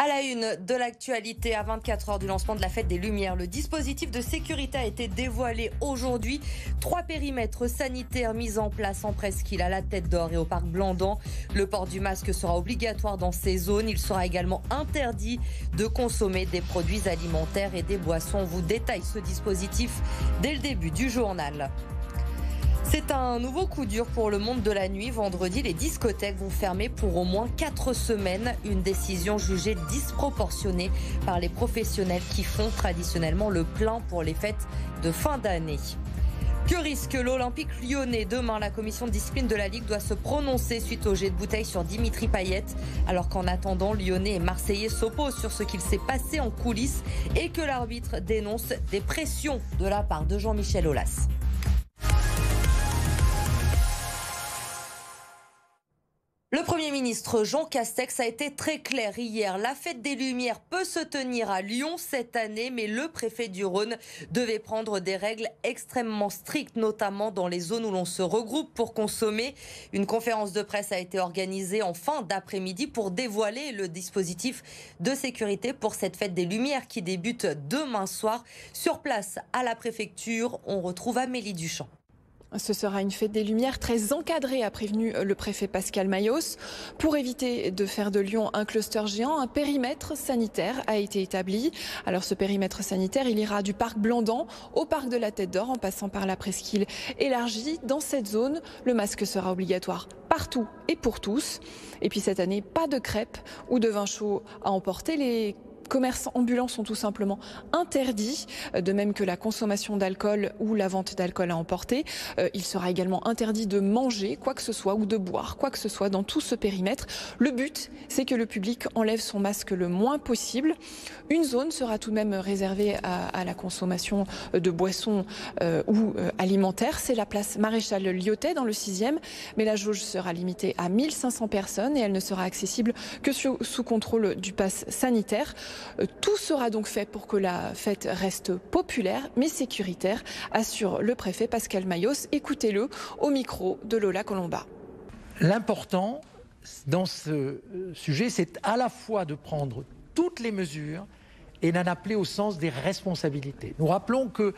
À la une de l'actualité, à 24 heures du lancement de la fête des Lumières, le dispositif de sécurité a été dévoilé aujourd'hui. 3 périmètres sanitaires mis en place en presqu'île, à la Tête d'Or et au parc Blandan. Le port du masque sera obligatoire dans ces zones. Il sera également interdit de consommer des produits alimentaires et des boissons. On vous détaille ce dispositif dès le début du journal. C'est un nouveau coup dur pour le monde de la nuit. Vendredi, les discothèques vont fermer pour au moins 4 semaines. Une décision jugée disproportionnée par les professionnels qui font traditionnellement le plein pour les fêtes de fin d'année. Que risque l'Olympique lyonnais? Demain, la commission de discipline de la Ligue doit se prononcer suite au jet de bouteille sur Dimitri Payet. Alors qu'en attendant, Lyonnais et Marseillais s'opposent sur ce qu'il s'est passé en coulisses et que l'arbitre dénonce des pressions de la part de Jean-Michel Aulas. Le Premier ministre Jean Castex a été très clair hier. La fête des Lumières peut se tenir à Lyon cette année, mais le préfet du Rhône devait prendre des règles extrêmement strictes, notamment dans les zones où l'on se regroupe pour consommer. Une conférence de presse a été organisée en fin d'après-midi pour dévoiler le dispositif de sécurité pour cette fête des Lumières qui débute demain soir. Sur place, à la préfecture, on retrouve Amélie Duchamp. Ce sera une fête des Lumières très encadrée, a prévenu le préfet Pascal Mayos. Pour éviter de faire de Lyon un cluster géant, un périmètre sanitaire a été établi. Alors ce périmètre sanitaire, il ira du parc Blandan au parc de la Tête d'Or en passant par la presqu'île élargie. Dans cette zone, le masque sera obligatoire partout et pour tous. Et puis cette année, pas de crêpes ou de vin chaud à emporter. Les commerces ambulants sont tout simplement interdits, de même que la consommation d'alcool ou la vente d'alcool à emporter. Il sera également interdit de manger quoi que ce soit ou de boire quoi que ce soit dans tout ce périmètre. Le but, c'est que le public enlève son masque le moins possible. Une zone sera tout de même réservée à la consommation de boissons ou alimentaires. C'est la place Maréchal Lyotet dans le 6e, mais la jauge sera limitée à 1500 personnes et elle ne sera accessible que sous contrôle du pass sanitaire. Tout sera donc fait pour que la fête reste populaire mais sécuritaire, assure le préfet Pascal Mayos. Écoutez-le au micro de Lola Colomba. L'important dans ce sujet, c'est à la fois de prendre toutes les mesures et d'en appeler au sens des responsabilités. Nous rappelons que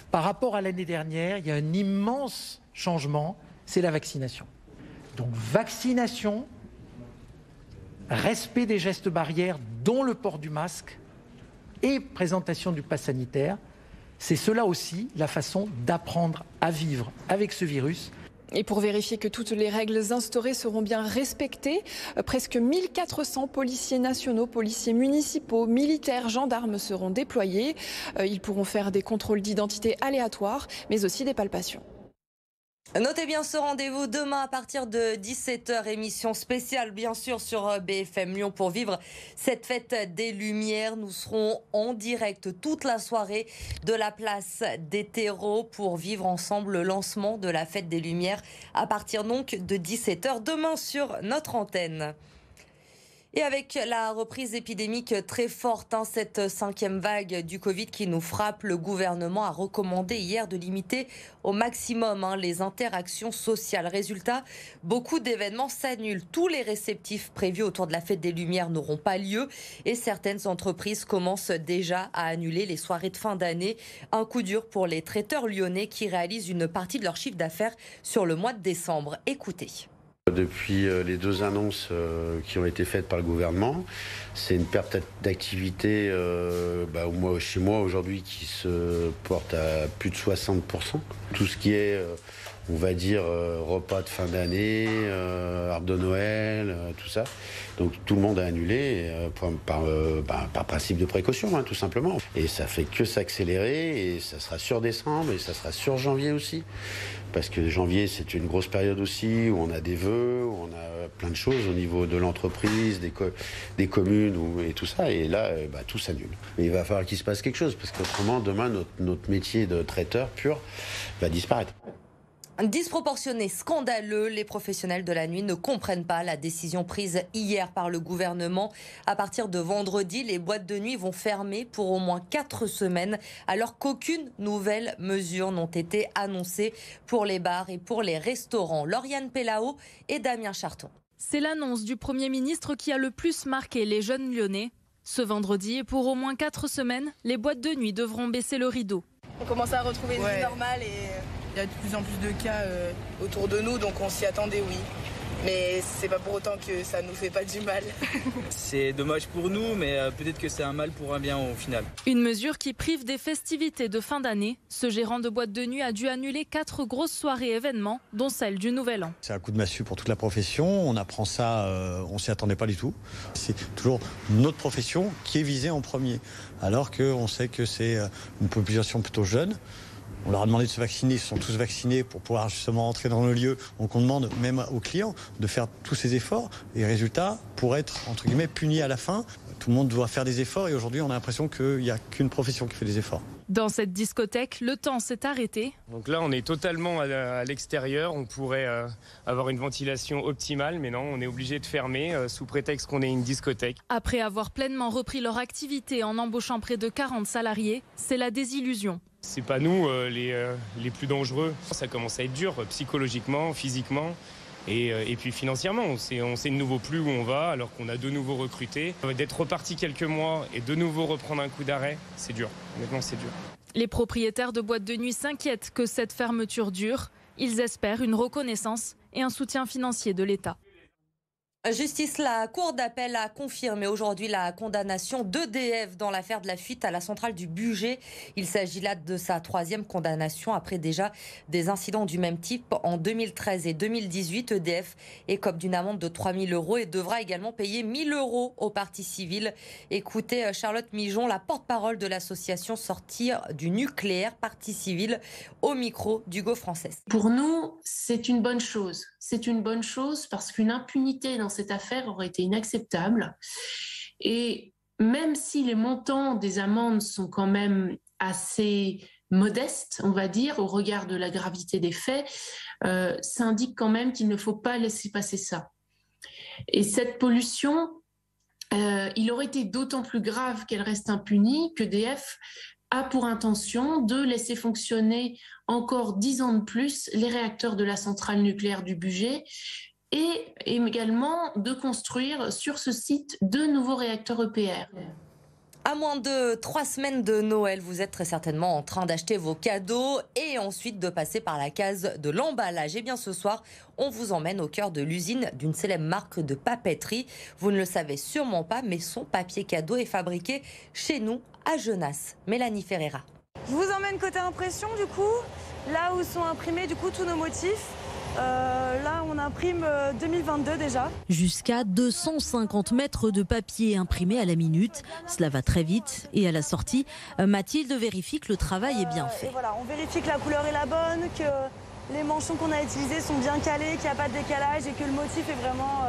par rapport à l'année dernière, il y a un immense changement, c'est la vaccination. Donc vaccination, respect des gestes barrières, dont le port du masque et présentation du pass sanitaire, c'est cela aussi la façon d'apprendre à vivre avec ce virus. Et pour vérifier que toutes les règles instaurées seront bien respectées, presque 1400 policiers nationaux, policiers municipaux, militaires, gendarmes seront déployés. Ils pourront faire des contrôles d'identité aléatoires, mais aussi des palpations. Notez bien ce rendez-vous demain à partir de 17h, émission spéciale bien sûr sur BFM Lyon pour vivre cette fête des Lumières. Nous serons en direct toute la soirée de la place des Terreaux pour vivre ensemble le lancement de la fête des Lumières à partir donc de 17h demain sur notre antenne. Et avec la reprise épidémique très forte, cette 5e vague du Covid qui nous frappe, le gouvernement a recommandé hier de limiter au maximum les interactions sociales. Résultat, beaucoup d'événements s'annulent. Tous les réceptifs prévus autour de la fête des Lumières n'auront pas lieu et certaines entreprises commencent déjà à annuler les soirées de fin d'année. Un coup dur pour les traiteurs lyonnais qui réalisent une partie de leur chiffre d'affaires sur le mois de décembre. Écoutez. Depuis les 2 annonces qui ont été faites par le gouvernement, c'est une perte d'activité chez moi aujourd'hui qui se porte à plus de 60%. Tout ce qui est, on va dire, repas de fin d'année, arbre de Noël, tout ça. Donc tout le monde a annulé par principe de précaution, tout simplement. Et ça fait que s'accélérer et ça sera sur décembre et ça sera sur janvier aussi. Parce que janvier, c'est une grosse période aussi où on a des vœux, où on a plein de choses au niveau de l'entreprise, des communes et tout ça. Et là, tout s'annule. Mais il va falloir qu'il se passe quelque chose parce qu'autrement, demain, notre métier de traiteur pur va disparaître. Disproportionné, scandaleux, les professionnels de la nuit ne comprennent pas la décision prise hier par le gouvernement. À partir de vendredi, les boîtes de nuit vont fermer pour au moins 4 semaines, alors qu'aucune nouvelle mesure n'ont été annoncées pour les bars et pour les restaurants. Lauriane Pellao et Damien Charton. C'est l'annonce du Premier ministre qui a le plus marqué les jeunes lyonnais. Ce vendredi, et pour au moins 4 semaines, les boîtes de nuit devront baisser le rideau. On commence à retrouver une vie normale et il y a de plus en plus de cas autour de nous, donc on s'y attendait, oui. Mais c'est pas pour autant que ça nous fait pas du mal. C'est dommage pour nous, mais peut-être que c'est un mal pour un bien au final. Une mesure qui prive des festivités de fin d'année. Ce gérant de boîte de nuit a dû annuler 4 grosses soirées événements, dont celle du Nouvel An. C'est un coup de massue pour toute la profession. On apprend ça, on s'y attendait pas du tout. C'est toujours notre profession qui est visée en premier, alors qu'on sait que c'est une population plutôt jeune. On leur a demandé de se vacciner, ils sont tous vaccinés pour pouvoir justement entrer dans le lieu. Donc on demande même aux clients de faire tous ces efforts. Et résultat, pour être entre guillemets puni à la fin, tout le monde doit faire des efforts. Et aujourd'hui, on a l'impression qu'il n'y a qu'une profession qui fait des efforts. Dans cette discothèque, le temps s'est arrêté. Donc là, on est totalement à l'extérieur. On pourrait avoir une ventilation optimale, mais non, on est obligé de fermer sous prétexte qu'on est une discothèque. Après avoir pleinement repris leur activité en embauchant près de 40 salariés, c'est la désillusion. C'est pas nous les plus dangereux. Ça commence à être dur psychologiquement, physiquement et puis financièrement. On sait de nouveau plus où on va alors qu'on a de nouveau recruté. D'être reparti quelques mois et de nouveau reprendre un coup d'arrêt, c'est dur. Honnêtement, c'est dur. Les propriétaires de boîtes de nuit s'inquiètent que cette fermeture dure. Ils espèrent une reconnaissance et un soutien financier de l'État. Justice, la Cour d'appel a confirmé aujourd'hui la condamnation d'EDF dans l'affaire de la fuite à la centrale du Bugey. Il s'agit là de sa 3e condamnation après déjà des incidents du même type en 2013 et 2018. EDF écope d'une amende de 3 000 € et devra également payer 1 000 € aux parties civiles. Écoutez Charlotte Mijon, la porte-parole de l'association Sortir du nucléaire, partie civile, au micro d'Hugo Français. Pour nous, c'est une bonne chose. C'est une bonne chose parce qu'une impunité dans cette affaire aurait été inacceptable. Et même si les montants des amendes sont quand même assez modestes, on va dire, au regard de la gravité des faits, ça indique quand même qu'il ne faut pas laisser passer ça. Et cette pollution, il aurait été d'autant plus grave qu'elle reste impunie qu'EDF a pour intention de laisser fonctionner encore 10 ans de plus les réacteurs de la centrale nucléaire du Bugey et également de construire sur ce site 2 nouveaux réacteurs EPR. À moins de 3 semaines de Noël, vous êtes très certainement en train d'acheter vos cadeaux et ensuite de passer par la case de l'emballage. Et bien ce soir, on vous emmène au cœur de l'usine d'une célèbre marque de papeterie. Vous ne le savez sûrement pas, mais son papier cadeau est fabriqué chez nous à Genasse. Mélanie Ferreira. Je vous emmène côté impression du coup, là où sont imprimés du coup tous nos motifs. Là, on imprime 2022 déjà. Jusqu'à 250 mètres de papier imprimé à la minute. Cela va très vite. Et à la sortie, Mathilde vérifie que le travail est bien fait. Et voilà, on vérifie que la couleur est la bonne, que les manchons qu'on a utilisés sont bien calés, qu'il n'y a pas de décalage et que le motif est vraiment,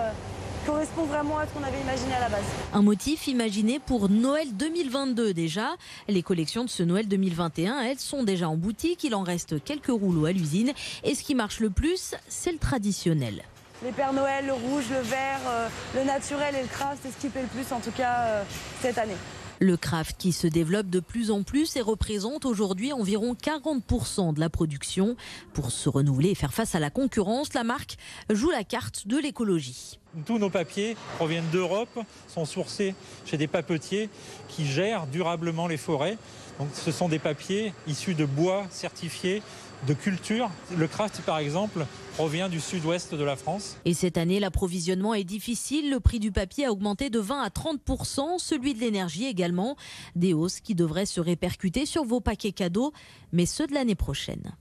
correspond vraiment à ce qu'on avait imaginé à la base. Un motif imaginé pour Noël 2022 déjà. Les collections de ce Noël 2021, elles sont déjà en boutique. Il en reste quelques rouleaux à l'usine. Et ce qui marche le plus, c'est le traditionnel. Les Pères Noël, le rouge, le vert, le naturel et le craft, c'est ce qui paie le plus en tout cas cette année. Le craft qui se développe de plus en plus et représente aujourd'hui environ 40% de la production. Pour se renouveler et faire face à la concurrence, la marque joue la carte de l'écologie. Tous nos papiers proviennent d'Europe, sont sourcés chez des papetiers qui gèrent durablement les forêts. Donc, ce sont des papiers issus de bois certifiés de culture. Le craft, par exemple, provient du sud-ouest de la France. Et cette année, l'approvisionnement est difficile. Le prix du papier a augmenté de 20 à 30%, celui de l'énergie également. Des hausses qui devraient se répercuter sur vos paquets cadeaux, mais ceux de l'année prochaine.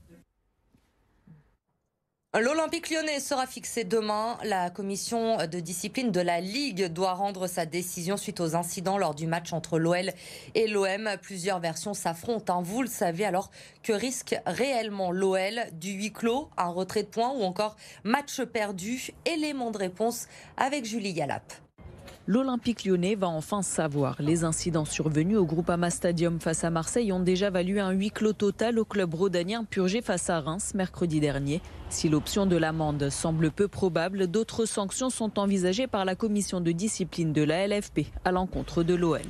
L'Olympique lyonnais sera fixé demain. La commission de discipline de la Ligue doit rendre sa décision suite aux incidents lors du match entre l'OL et l'OM. Plusieurs versions s'affrontent, vous le savez. Alors que risque réellement l'OL? Du huis clos, un retrait de points ou encore match perdu? Élément de réponse avec Julie Yalap. L'Olympique lyonnais va enfin savoir. Les incidents survenus au Groupama Stadium face à Marseille ont déjà valu un huis clos total au club rhodanien purgé face à Reims mercredi dernier. Si l'option de l'amende semble peu probable, d'autres sanctions sont envisagées par la commission de discipline de la LFP à l'encontre de l'OL.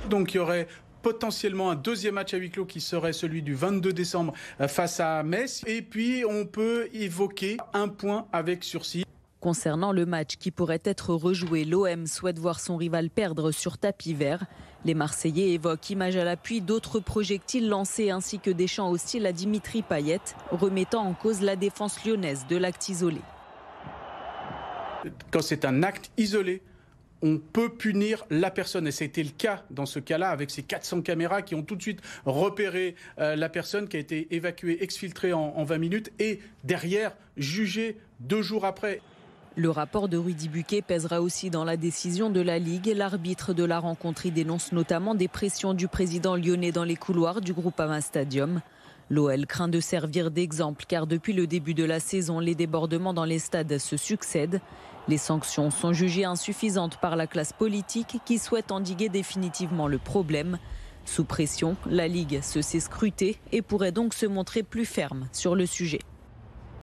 Donc il y aurait potentiellement un deuxième match à huis clos qui serait celui du 22 décembre face à Metz. Et puis on peut évoquer un point avec sursis. Concernant le match qui pourrait être rejoué, l'OM souhaite voir son rival perdre sur tapis vert. Les Marseillais évoquent images à l'appui d'autres projectiles lancés ainsi que des chants hostiles à Dimitri Payet, remettant en cause la défense lyonnaise de l'acte isolé. Quand c'est un acte isolé, on peut punir la personne. Et c'était le cas dans ce cas-là avec ces 400 caméras qui ont tout de suite repéré la personne qui a été évacuée, exfiltrée en 20 minutes et derrière jugée 2 jours après. Le rapport de Rudy Buquet pèsera aussi dans la décision de la Ligue. L'arbitre de la rencontre y dénonce notamment des pressions du président lyonnais dans les couloirs du Groupama Stadium. L'OL craint de servir d'exemple car depuis le début de la saison, les débordements dans les stades se succèdent. Les sanctions sont jugées insuffisantes par la classe politique qui souhaite endiguer définitivement le problème. Sous pression, la Ligue se sait scrutée et pourrait donc se montrer plus ferme sur le sujet.